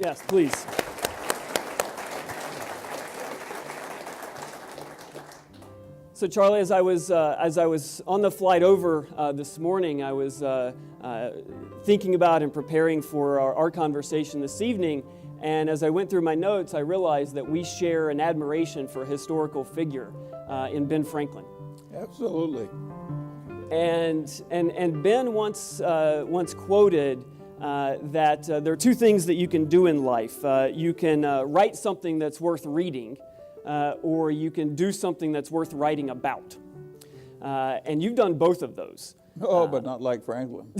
Yes, please. So, Charlie, as I was on the flight over this morning, I was thinking about and preparing for our conversation this evening. And as I went through my notes, I realized that we share an admiration for a historical figure in Ben Franklin. Absolutely. And Ben once quoted that there are two things that you can do in life. You can write something that's worth reading, or you can do something that's worth writing about. And you've done both of those. Oh, but not like Franklin.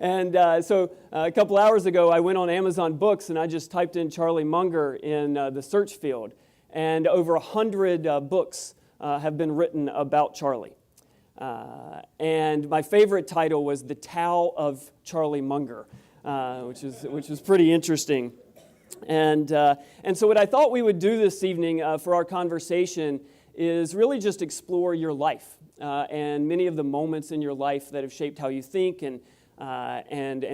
And so a couple hours ago, I went on Amazon Books and I just typed in Charlie Munger in the search field. And over 100 books have been written about Charlie. And my favorite title was The Tao of Charlie Munger, which is pretty interesting. And so what I thought we would do this evening for our conversation is really just explore your life and many of the moments in your life that have shaped how you think and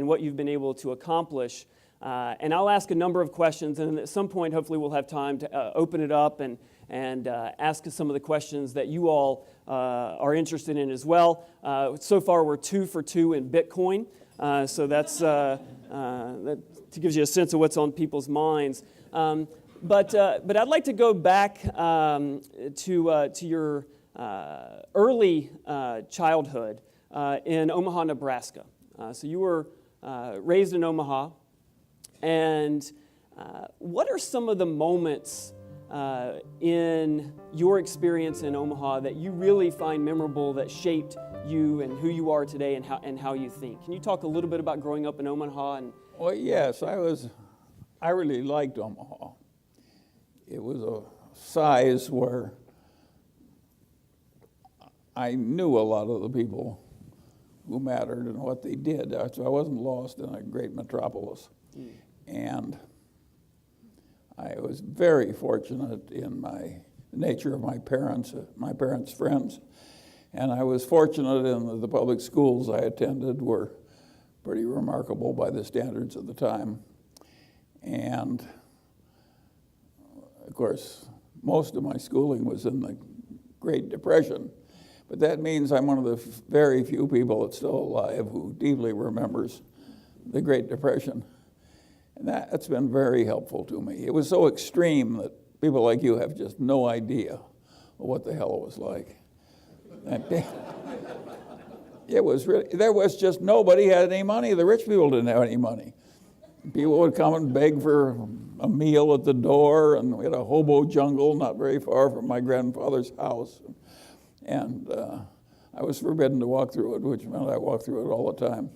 what you've been able to accomplish. And I'll ask a number of questions, and at some point, hopefully, we'll have time to open it up and ask some of the questions that you all are interested in as well. So far, we're 2 for 2 in Bitcoin, so that gives you a sense of what's on people's minds. But I'd like to go back to your early childhood in Omaha, Nebraska. So you were raised in Omaha. And what are some of the moments in your experience in Omaha that you really find memorable that shaped you and who you are today and how you think? Can you talk a little bit about growing up in Omaha? Well, yes, I really liked Omaha. It was a size where I knew a lot of the people who mattered and what they did. So I wasn't lost in a great metropolis. And I was very fortunate in the nature of my parents' friends. And I was fortunate in the public schools I attended were pretty remarkable by the standards of the time. And of course, most of my schooling was in the Great Depression. But that means I'm one of the very few people that's still alive who deeply remembers the Great Depression. And that's been very helpful to me. It was so extreme that people like you have just no idea of what the hell it was like. It was really, there was just nobody had any money. The rich people didn't have any money. People would come and beg for a meal at the door, and we had a hobo jungle not very far from my grandfather's house. And I was forbidden to walk through it, which meant I walked through it all the time.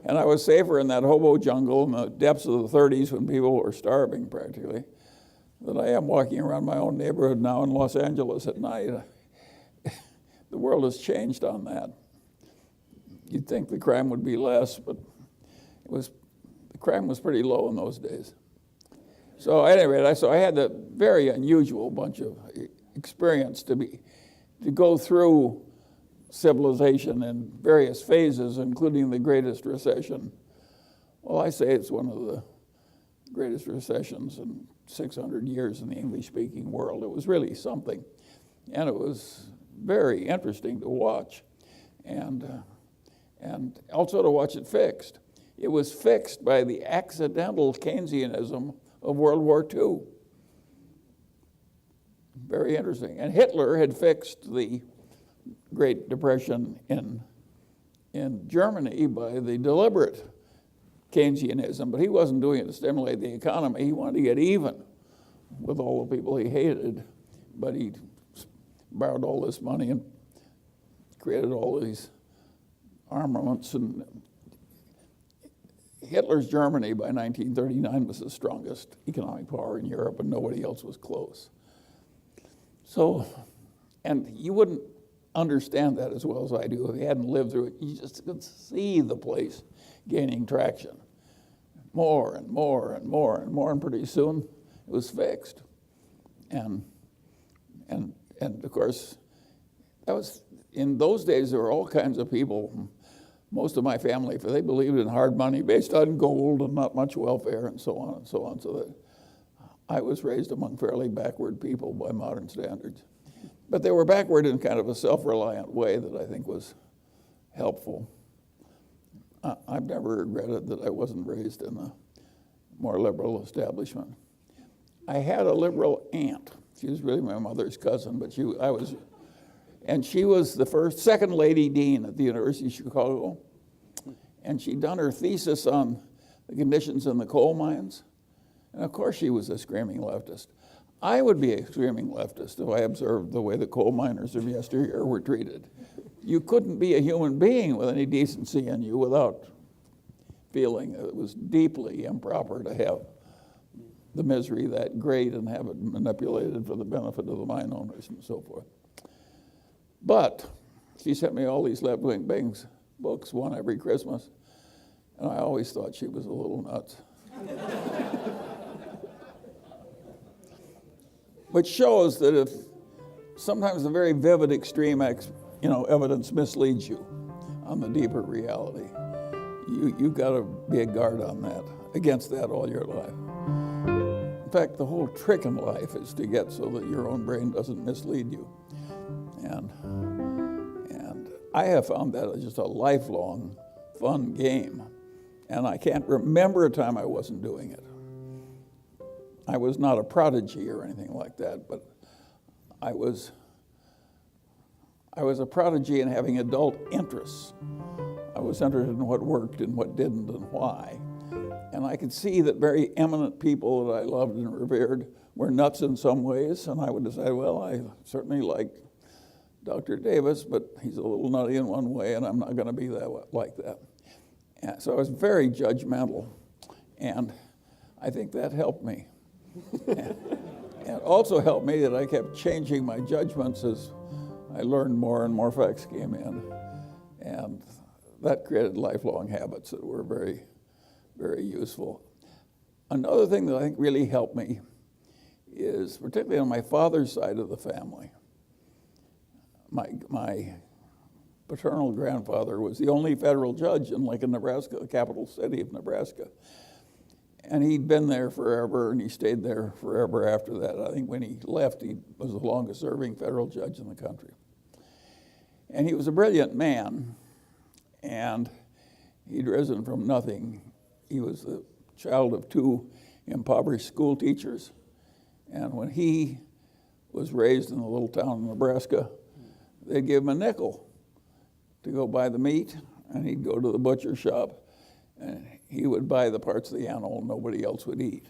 And I was safer in that hobo jungle in the depths of the 30s when people were starving practically than I am walking around my own neighborhood now in Los Angeles at night. The world has changed on that. You'd think the crime would be less, but the crime was pretty low in those days. So at any rate, I had a very unusual bunch of experience to go through civilization in various phases, including the greatest recession. Well, I say it's one of the greatest recessions in 600 years in the English-speaking world. It was really something, and it was very interesting to watch, and also to watch it fixed. It was fixed by the accidental Keynesianism of World War II. Very interesting. And Hitler had fixed the Great Depression in Germany by the deliberate Keynesianism, but he wasn't doing it to stimulate the economy. He wanted to get even with all the people he hated, but he borrowed all this money and created all these armaments. And Hitler's Germany by 1939 was the strongest economic power in Europe, and nobody else was close. So, and you wouldn't understand that as well as I do if you hadn't lived through it. You just could see the place gaining traction. More and more and more and more, and pretty soon it was fixed. And of course, that was, in those days there were all kinds of people most of my family, for they believed in hard money based on gold and not much welfare and so on and so on. So that I was raised among fairly backward people by modern standards. But they were backward in kind of a self-reliant way that I think was helpful. I've never regretted that I wasn't raised in a more liberal establishment. I had a liberal aunt. She was really my mother's cousin, but she was the second lady dean at the University of Chicago, and she'd done her thesis on the conditions in the coal mines, and of course she was a screaming leftist. I would be a screaming leftist if I observed the way the coal miners of yesteryear were treated. You couldn't be a human being with any decency in you without feeling it was deeply improper to have the misery that great and have it manipulated for the benefit of the mine owners and so forth. But she sent me all these left-wing books, one every Christmas, and I always thought she was a little nuts. Which shows that if sometimes the very vivid extreme evidence misleads you on the deeper reality, you've got to be a guard on that, against that all your life. In fact, the whole trick in life is to get so that your own brain doesn't mislead you. And I have found that just a lifelong fun game. And I can't remember a time I wasn't doing it. I was not a prodigy or anything like that, but I was a prodigy in having adult interests. I was interested in what worked and what didn't and why. And I could see that very eminent people that I loved and revered were nuts in some ways, and I would decide, well, I certainly like Dr. Davis, but he's a little nutty in one way, and I'm not going to be like that. And so I was very judgmental, and I think that helped me. And also helped me that I kept changing my judgments as I learned more and more facts came in. And that created lifelong habits that were very, very useful. Another thing that I think really helped me is, particularly on my father's side of the family, my paternal grandfather was the only federal judge in Lincoln, Nebraska, the capital city of Nebraska. And he'd been there forever, and he stayed there forever after that. I think when he left, he was the longest-serving federal judge in the country. And he was a brilliant man, and he'd risen from nothing. He was the child of two impoverished school teachers, and when he was raised in a little town in Nebraska, they'd give him a nickel to go buy the meat, and he'd go to the butcher shop, and he would buy the parts of the animal nobody else would eat.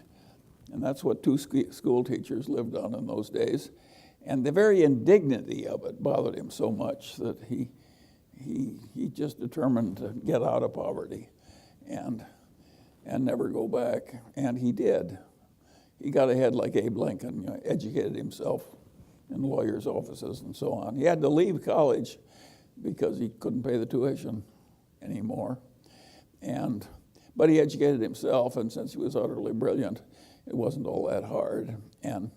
And that's what two school teachers lived on in those days. And the very indignity of it bothered him so much that he just determined to get out of poverty and never go back. And he did. He got ahead like Abe Lincoln, educated himself in lawyers' offices and so on. He had to leave college because he couldn't pay the tuition anymore. But he educated himself, and since he was utterly brilliant, it wasn't all that hard. And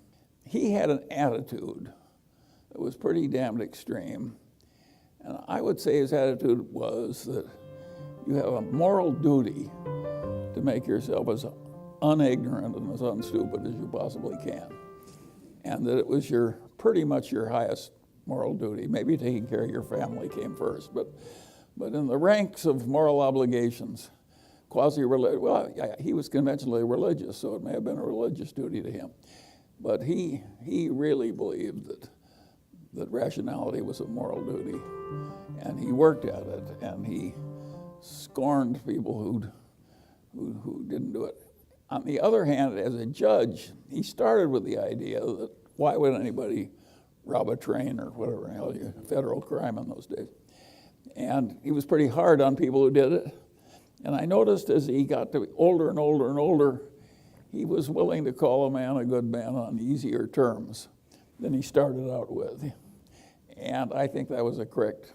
he had an attitude that was pretty damned extreme. And I would say his attitude was that you have a moral duty to make yourself as unignorant and as unstupid as you possibly can. And that it was pretty much your highest moral duty. Maybe taking care of your family came first, but in the ranks of moral obligations, quasi-religious, well, he was conventionally religious, so it may have been a religious duty to him. But he really believed that rationality was a moral duty, and he worked at it, and he scorned people who didn't do it. On the other hand, as a judge, he started with the idea that why would anybody rob a train or whatever, federal crime in those days. And he was pretty hard on people who did it. And I noticed as he got to be older and older and older, he was willing to call a man a good man on easier terms than he started out with. And I think that was a correct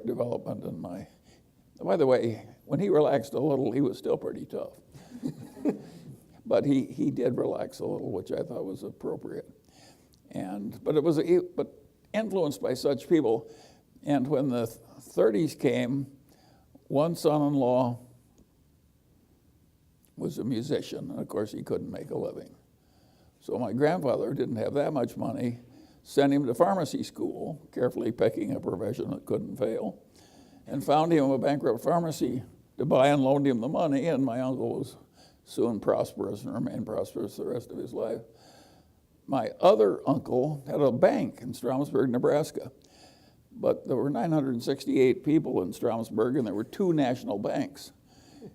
development in my... By the way, when he relaxed a little, he was still pretty tough. But he did relax a little, which I thought was appropriate. But influenced by such people, And when the 30s came, one son-in-law was a musician, and of course he couldn't make a living. So my grandfather didn't have that much money, sent him to pharmacy school, carefully picking a profession that couldn't fail, and found him a bankrupt pharmacy to buy and loaned him the money, and my uncle was soon prosperous and remained prosperous the rest of his life. My other uncle had a bank in Stromsburg, Nebraska, but there were 968 people in Stromsburg, and there were 2 national banks.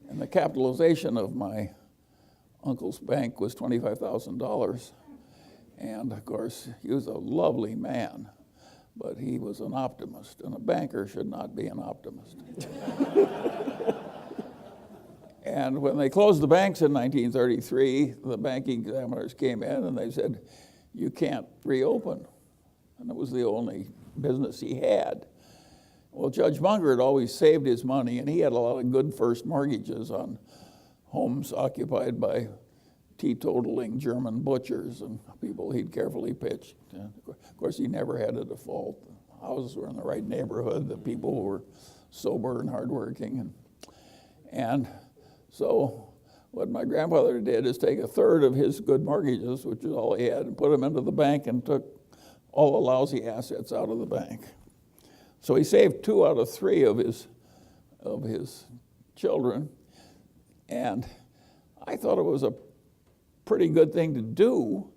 And the capitalization of my uncle's bank was $25,000. And of course, he was a lovely man, but he was an optimist, and a banker should not be an optimist. And when they closed the banks in 1933, the banking examiners came in and they said, "You can't reopen." And it was the only business he had. Well, Judge Munger had always saved his money, and he had a lot of good first mortgages on homes occupied by teetotaling German butchers and people he'd carefully pitched. And of course, he never had a default. The houses were in the right neighborhood, the people were sober and hardworking. And so what my grandfather did is take a third of his good mortgages, which is all he had, and put them into the bank and took all the lousy assets out of the bank. So he saved 2 out of 3 of his children, and I thought it was a pretty good thing to do,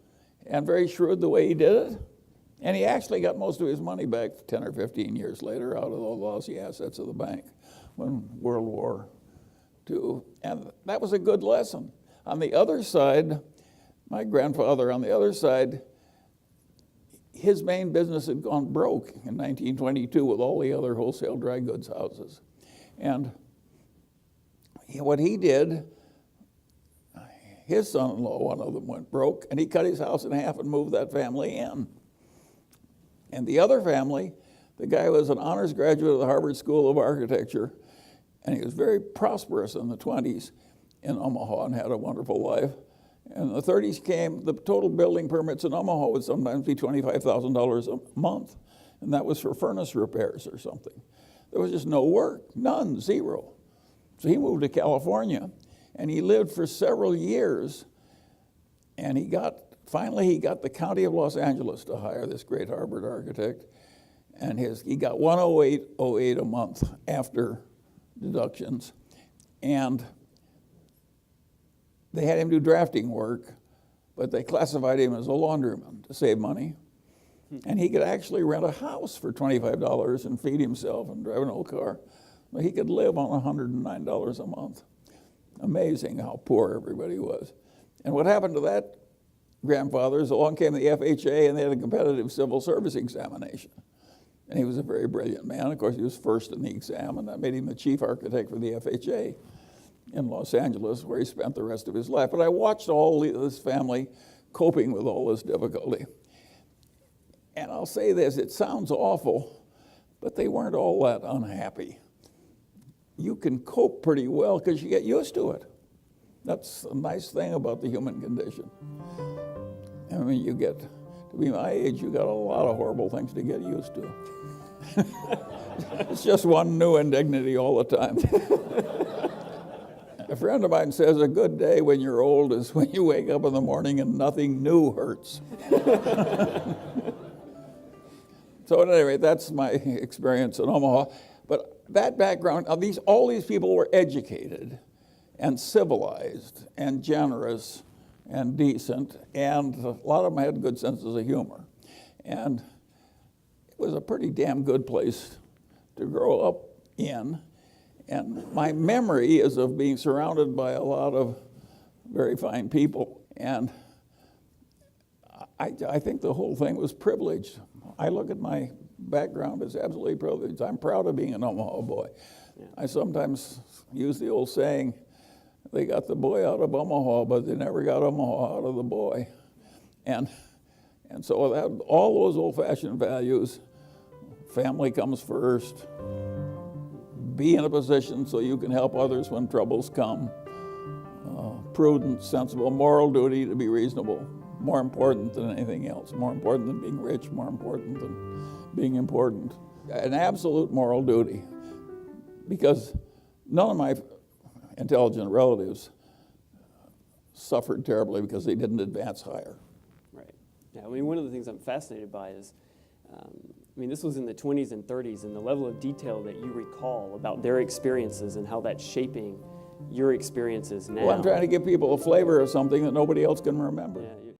and very shrewd the way he did it. And he actually got most of his money back 10 or 15 years later out of the lousy assets of the bank when World War II. And that was a good lesson. On the other side, my grandfather, on the other side, his main business had gone broke in 1922 with all the other wholesale dry goods houses. And what he did, his son-in-law, one of them, went broke, and he cut his house in half and moved that family in. And the other family, the guy was an honors graduate of the Harvard School of Architecture, and he was very prosperous in the 20s in Omaha and had a wonderful life. And the 30s came, the total building permits in Omaha would sometimes be $25,000 a month, and that was for furnace repairs or something. There was just no work, none, zero. So he moved to California, and he lived for several years, and finally he got the county of Los Angeles to hire this great Harvard architect, and he got $108.08 a month after deductions, and they had him do drafting work, but they classified him as a laundryman to save money. And he could actually rent a house for $25 and feed himself and drive an old car. But he could live on $109 a month. Amazing how poor everybody was. And what happened to that grandfather is along came the FHA, and they had a competitive civil service examination. And he was a very brilliant man. Of course, he was first in the exam, and that made him the chief architect for the FHA in Los Angeles, where he spent the rest of his life. But I watched all this family coping with all this difficulty. And I'll say this, it sounds awful, but they weren't all that unhappy. You can cope pretty well because you get used to it. That's a nice thing about the human condition. I mean, you get, to be my age, you got a lot of horrible things to get used to. It's just one new indignity all the time. A friend of mine says a good day when you're old is when you wake up in the morning and nothing new hurts. So at any rate, that's my experience in Omaha. But that background, all these people were educated and civilized and generous and decent, and a lot of them had good senses of humor. And it was a pretty damn good place to grow up in. And my memory is of being surrounded by a lot of very fine people. And I think the whole thing was privileged. I look at my background as absolutely privileged. I'm proud of being an Omaha boy. Yeah. I sometimes use the old saying, they got the boy out of Omaha, but they never got Omaha out of the boy. And so that, all those old-fashioned values, family comes first, be in a position so you can help others when troubles come, prudent, sensible, moral duty to be reasonable, more important than anything else, more important than being rich, more important than being important. an absolute moral duty, because none of my intelligent relatives suffered terribly because they didn't advance higher. Right. Yeah, I mean, one of the things I'm fascinated by is, I mean, this was in the 20s and 30s, and the level of detail that you recall about their experiences and how that's shaping your experiences now. Well, I'm trying to give people a flavor of something that nobody else can remember. Yeah,